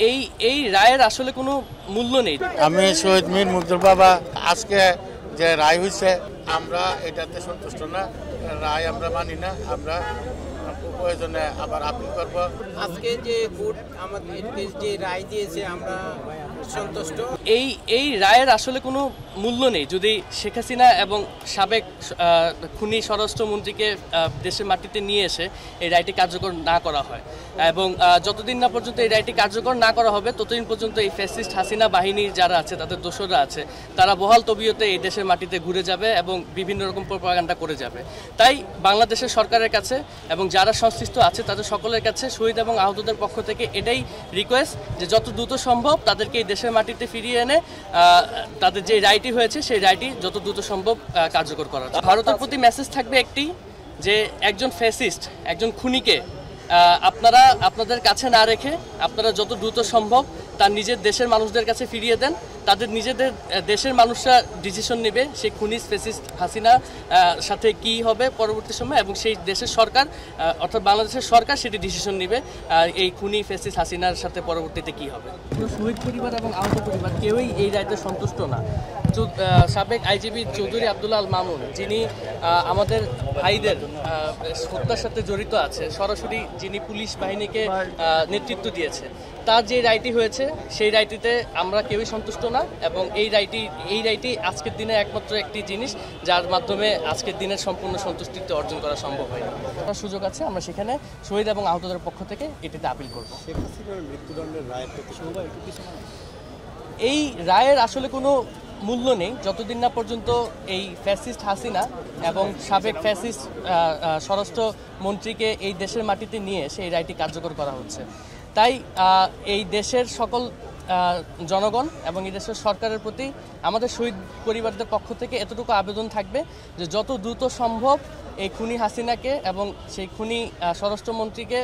এই এই রায়ের আসলে কোনো মূল্য নেই। আমি শহীদ মীর মুগ্ধর বাবা, আজকে যে রায় হয়েছে আমরা এটাতে সন্তুষ্ট না, রায় আমরা মানি না, আমরা প্রয়োজনে আবার আপিল করব। আজকে যে কোর্ট আমাদেরকে যে রায় দিয়েছে আমরা সন্তুষ্ট। এই রায়ের আসলে কোনো মূল্য নেই যদি শেখ হাসিনা এবং সাবেক খুনি স্বরাষ্ট্রমন্ত্রীকে দেশের মাটিতে নিয়ে এসে এই রায়টি কার্যকর না করা হয়, এবং যতদিন না পর্যন্ত এই রায়টি কার্যকর না করা হবে ততদিন পর্যন্ত এই ফ্যাসিস্ট হাসিনা বাহিনীর যারা আছে, তাদের দোসররা আছে, তারা বহাল তবিয়তে এই দেশের মাটিতে ঘুরে যাবে এবং বিভিন্ন রকম প্রোপাগান্ডা করে যাবে। তাই বাংলাদেশের সরকারের কাছে এবং যারা সংশ্লিষ্ট আছে তাদের সকলের কাছে শহীদ এবং আহতদের পক্ষ থেকে এটাই রিকোয়েস্ট যে যত দ্রুত সম্ভব তাদেরকে এই দেশের মাটিতে ফিরিয়ে এনে তাদের যে রায়টি হয়েছে সেই রায়টি যত দ্রুত সম্ভব কার্যকর করা। ভারতের প্রতি মেসেজ থাকবে একটি, যে একজন ফ্যাসিস্ট, একজন খুনিকে আপনারা আপনাদের কাছে না রেখে আপনারা যত দ্রুত সম্ভব তার নিজের দেশের মানুষদের কাছে ফিরিয়ে দেন। তাদের নিজেদের দেশের মানুষরা ডিসিশন নেবে সেই খুনি ফ্যাসিস্ট হাসিনার সাথে কি হবে পরবর্তী সময়, এবং সেই দেশের সরকার অর্থাৎ বাংলাদেশের সরকার সেটি ডিসিশন নেবে এই খুনি ফ্যাসিস্ট হাসিনার সাথে পরবর্তীতে কি হবে। শহীদ পরিবার এবং আহত পরিবার কেউই এই রায়তে সন্তুষ্ট না। সাবেক আইজিপি চৌধুরী আব্দুল আল মামুন, যিনি আমাদের ভাইদের হত্যার সাথে জড়িত আছে, সরাসরি যিনি পুলিশ বাহিনীকে নেতৃত্ব দিয়েছে, তার যে রায়টি হয়েছে সেই রায়টিতে আমরা কেউই সন্তুষ্ট না, এবং এই রায়টি আজকের দিনে একমাত্র একটি জিনিস যার মাধ্যমে আজকের দিনের সম্পূর্ণ সন্তুষ্টিতে অর্জন করা সম্ভব হয়। সুযোগ আছে, আমরা সেখানে শহীদ এবং আহতদের পক্ষ থেকে এটিতে আপিল করব। এই রায়ের আসলে কোনো মূল্য নেই যতদিন না পর্যন্ত এই ফ্যাসিস্ট হাসিনা এবং সাবেক ফ্যাসিস্ট স্বরাষ্ট্রমন্ত্রীকে এই দেশের মাটিতে নিয়ে এসে এই রায়টি কার্যকর করা হচ্ছে। তাই এই দেশের সকল জনগণ এবং এই দেশের সরকারের প্রতি আমাদের শহীদ পরিবারদের পক্ষ থেকে এতটুকু আবেদন থাকবে যে যত দ্রুত সম্ভব এই খুনি হাসিনাকে এবং সেই খুনি স্বরাষ্ট্রমন্ত্রীকে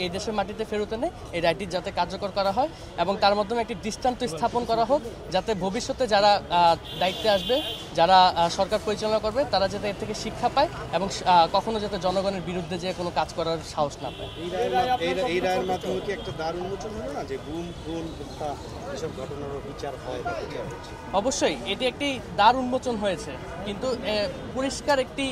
এই দেশের মাটিতে ফেরত এনে এই রায়টি যাতে কার্যকর করা হয়, এবং তার মাধ্যমে একটি দৃষ্টান্ত স্থাপন করা হোক, যাতে ভবিষ্যতে যারা দায়িত্বে আসবে, যারা সরকার পরিচালনা করবে, তারা যাতে এর থেকে শিক্ষা পায় এবং কখনো যাতে জনগণের বিরুদ্ধে যে কোনো কাজ করার সাহস না পায়। এই রায়ের মাধ্যমে কি একটা দ্বার উন্মোচন হলো না, যে গুম খুন হত্যা এসব ঘটনার বিচার হয়? অবশ্যই এটি একটি দ্বার উন্মোচন হয়েছে, কিন্তু পরিষ্কার একটি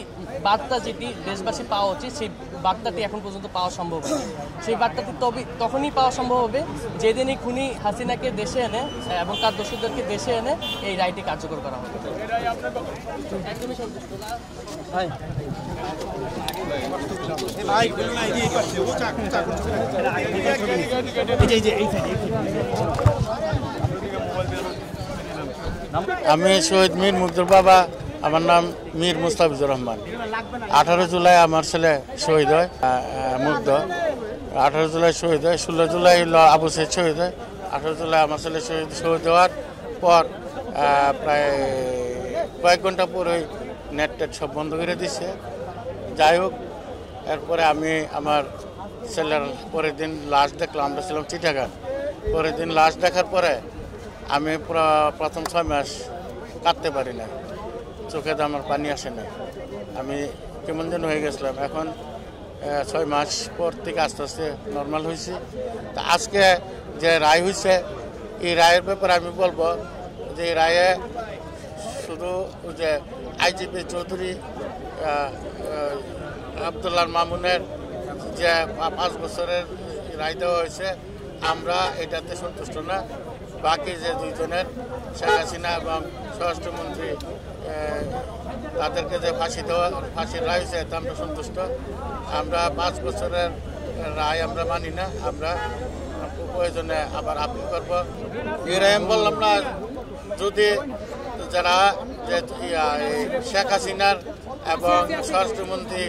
বার্তা যেটি দেশবাসী পাওয়া উচিত, সেই বার্তাটি এখন পর্যন্ত পাওয়া সম্ভব হয়নি। সেই বার্তাটি তখনই পাওয়া সম্ভব হবে যেদিনই খুনি হাসিনাকে দেশে এনে এবং তার দোষীদেরকে দেশে এনে এই রায়টি কার্যকর করা হবে। একদমই সন্তুষ্ট না। আমি শহীদ মীর মুগ্ধর বাবা, আমার নাম মীর মুস্তাফিজুর রহমান। 18 জুলাই আমার ছেলে শহীদ হয়, মুগ্ধ। 18 জুলাই শহীদ হয়, 16 জুলাই আবু সাইদ শহীদ হয়, 18 জুলাই আমার ছেলে শহীদ হওয়ার পর প্রায় কয়েক ঘন্টা পরে নেট সব বন্ধ করে দিচ্ছে। যাই হোক, এরপরে আমি আমার ছেলের পরের দিন লাশ দেখলাম, আমরা ছিলাম চিটাগাং। পরের দিন লাশ দেখার পরে আমি পুরো প্রথম 6 মাস কাঁদতে পারি না, চোখে তো আমার পানি আসে না, আমি কেমন যেন হয়ে গেছিলাম। এখন 6 মাস পর থেকে আস্তে আস্তে নর্মাল হয়েছি। তা আজকে যে রায় হয়েছে, এই রায়ের ব্যাপারে আমি বলবো যে এই রায়ে শুধু যে আইজিপি চৌধুরী আব্দুল্লাহ মামুনের যে 5 বছরের রায় দেওয়া হয়েছে, আমরা এটাতে সন্তুষ্ট না। বাকি যে 2 জনের, শেখ হাসিনা এবং স্বরাষ্ট্রমন্ত্রী, তাদেরকে যে ফাঁসির রায় হয়েছে এতে আমরা সন্তুষ্ট। আমরা 5 বছরের রায় আমরা মানি না, আমরা প্রয়োজনে আবার আপিল করব। এই রায় আমি বললাম না, যদি যারা যে শেখ হাসিনার এবং স্বরাষ্ট্রমন্ত্রী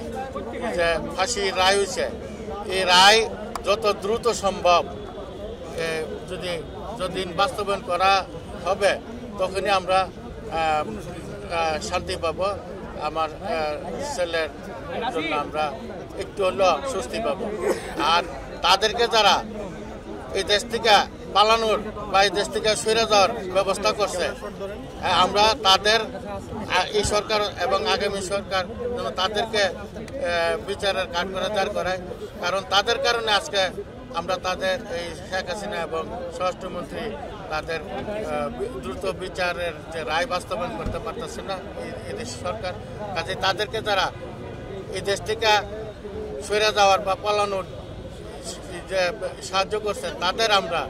যে ফাঁসির রায় হয়েছে, এই রায় যত দ্রুত সম্ভব যদি বাস্তবায়ন করা হবে, তখনই আমরা শান্তি পাব। আমার ছেলের জন্য আমরা একটু হলেও স্বস্তি পাব। আর তাদেরকে যারা এই দেশ থেকে পালানোর বা এই দেশ থেকে সরে যাওয়ার ব্যবস্থা করছে, আমরা তাদের এই সরকার এবং আগামী সরকার যেন তাদেরকে বিচারের কাঠগড়ায় দাঁড় করায়। কারণ তাদের কারণে আজকে আমরা তাদের এই শেখ হাসিনা এবং স্বরাষ্ট্রমন্ত্রী তাদের দ্রুত বিচারের যে রায় বাস্তবায়ন করতে পারতেছে না এই দেশ সরকার, কাজে তাদেরকে যারা এই দেশ থেকে সরে যাওয়ার বা পালানোর যে সাহায্য করছে তাদের আমরা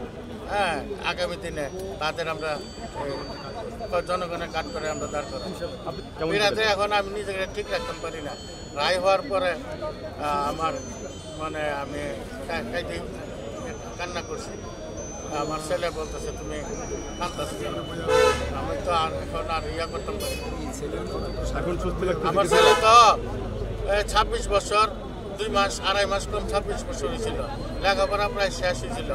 আগামী দিনে তাদের আমরা জনগণের কাজ করে আমরা দাঁড় করাবো। বিরাতে এখন আমি নিজেকে ঠিক রাখতে পারি না। রায় হওয়ার পরে আমার মানে আমি কান্না করছি। আমার ছেলে বলতেছে তুমি কান্দাস, আমি তো এখন আর ইয়া করতাম পারি। আমার ছেলে তো 26 বছর 2 মাস 2.5 মাস কম 26 বছর হয়েছিল, লেখাপড়া প্রায় শেষ হয়েছিল।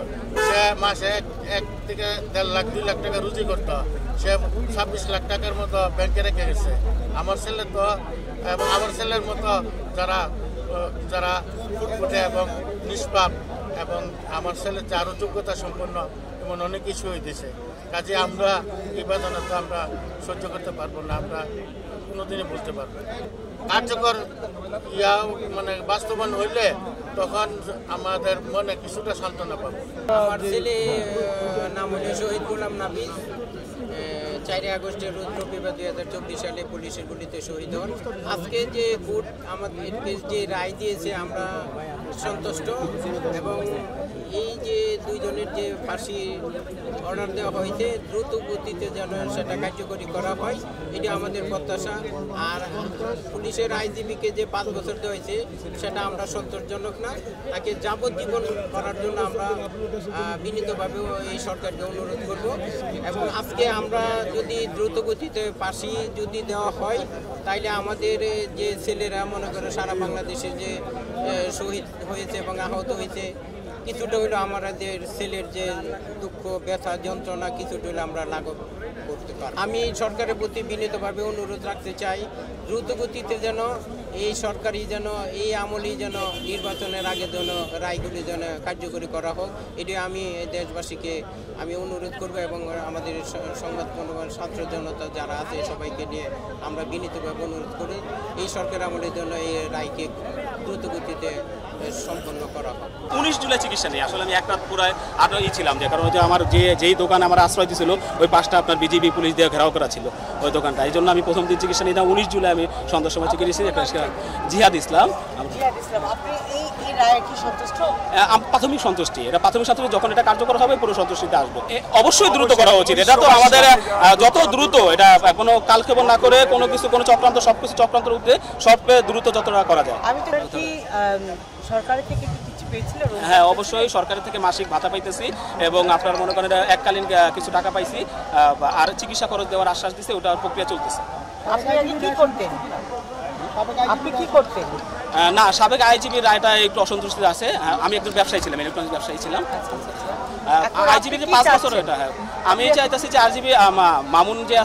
সে মাসে 1 থেকে 1.5 লাখ 2 লাখ টাকা রুজি করতো, সে 26 লাখ টাকার মতো ব্যাংকে রেখে গেছে। আমার ছেলে তো এবং আমার ছেলের মতো যারা যারা ফুটফুটে এবং নিষ্পাপ এবং আমার ছেলের যে আরও যোগ্যতা সম্পন্ন এমন অনেক কিছু হইতেছে। কাজে আমরা এই বেদনা তো আমরা সহ্য করতে পারবো না, আমরা কোনোদিনই বলতে পারবো না। কার্যকর মানে বাস্তবায়ন হইলে তখন আমাদের মনে কিছুটা সান্ত্বনা পাবো। আমার ছেলে নাম হলো শহীদ গোলাম নাবি, 4 আগস্টের রোজ রবিবার 2024 সালে পুলিশের গুলিতে শহীদ হন। আজকে যে কোর্ট আমাদের যে রায় দিয়েছে আমরা সন্তুষ্ট, এবং এই যে 2 জনের যে ফাঁসি অর্ডার দেওয়া হয়েছে দ্রুত গতিতে যেন সেটা কার্যকরী করা হয়, এটি আমাদের প্রত্যাশা। আর পুলিশের আইনজীবীকে যে 5 বছর দেওয়া হয়েছে সেটা আমরা সন্তোষজনক না, তাকে যাবজ্জীবন করার জন্য আমরা বিনীতভাবে এই সরকারকে অনুরোধ করব। এবং আজকে আমরা যদি দ্রুত গতিতে ফাঁসি যদি দেওয়া হয় তাইলে আমাদের যে ছেলেরা মনে করে সারা বাংলাদেশে যে শহীদ হয়েছে এবং আহত হয়েছে কিছুটা হইলেও আমাদের ছেলের যে দুঃখ ব্যথা যন্ত্রণা কিছুটা হইলে আমরা লাঘব করতে পারি। আমি সরকারের প্রতি বিনীতভাবে অনুরোধ রাখতে চাই দ্রুত গতিতে যেন এই সরকারি যেন এই আমলেই যেন নির্বাচনের আগে যেন রায়গুলি যেন কার্যকরী করা হোক, এটি আমি দেশবাসীকে আমি অনুরোধ করব। এবং আমাদের সংবাদ মাধ্যমের ছাত্র জনতা যারা আছে সবাইকে নিয়ে আমরা বিনীতভাবে অনুরোধ করি এই সরকার আমলের জন্য এই রায়কে দ্রুত গতিতে সম্পন্ন করা হোক। 19 জুলাই চিকিৎসা নেই আসলে আমি এক রাত পুরায় আটই ছিলাম, যে কারণ যে আমার যেই দোকানে আমার আশ্রয় দিয়েছিল ওই পাশটা আপনার বিজিবি পুলিশ দিয়ে ঘেরাও করা ছিল ওই দোকানটা, এই জন্য আমি প্রথম দিন চিকিৎসা নিতাম। 19 জুলাই আমি সন্ধ্যার সময় চিকিৎসা জিহাদ ইসলাম। প্রাথমিক সন্তুষ্টি, এটা প্রাথমিক সন্তুষ্টি, যখন এটা কার্যকর হবে পুরো সন্তুষ্টিতে আসবো। অবশ্যই দ্রুত করা উচিত, এটা তো আমাদের যত দ্রুত এটা কোনো কালক্ষেপণ না করে কোনো কিছু কোনো চক্রান্ত সবকিছু চক্রান্তের উপরে সব দ্রুত যতটা করা যায়। সরকারের থেকে কিছু পেয়েছিল? হ্যাঁ অবশ্যই সরকারের থেকে মাসিক ভাতা পাইতেছি এবং আপনার মনে করেন এককালীন কিছু টাকা পাইছি, আর চিকিৎসা খরচ দেওয়ার আশ্বাস দিচ্ছে, ওটার প্রক্রিয়া চলতেছে। আপনি কি করতেন? আপনি কি করতেন? না, সাবেক আইজিবির রায়টা একটু অসন্তুষ্টি আছে। আমি একজন ব্যবসায়ী ছিলাম, ইলেকট্রনিক্স ব্যবসায়ী ছিলাম। আইজিবির 5 বছর এটা। হ্যাঁ আমি চাইতেছি যে আইজিবি মামুন যে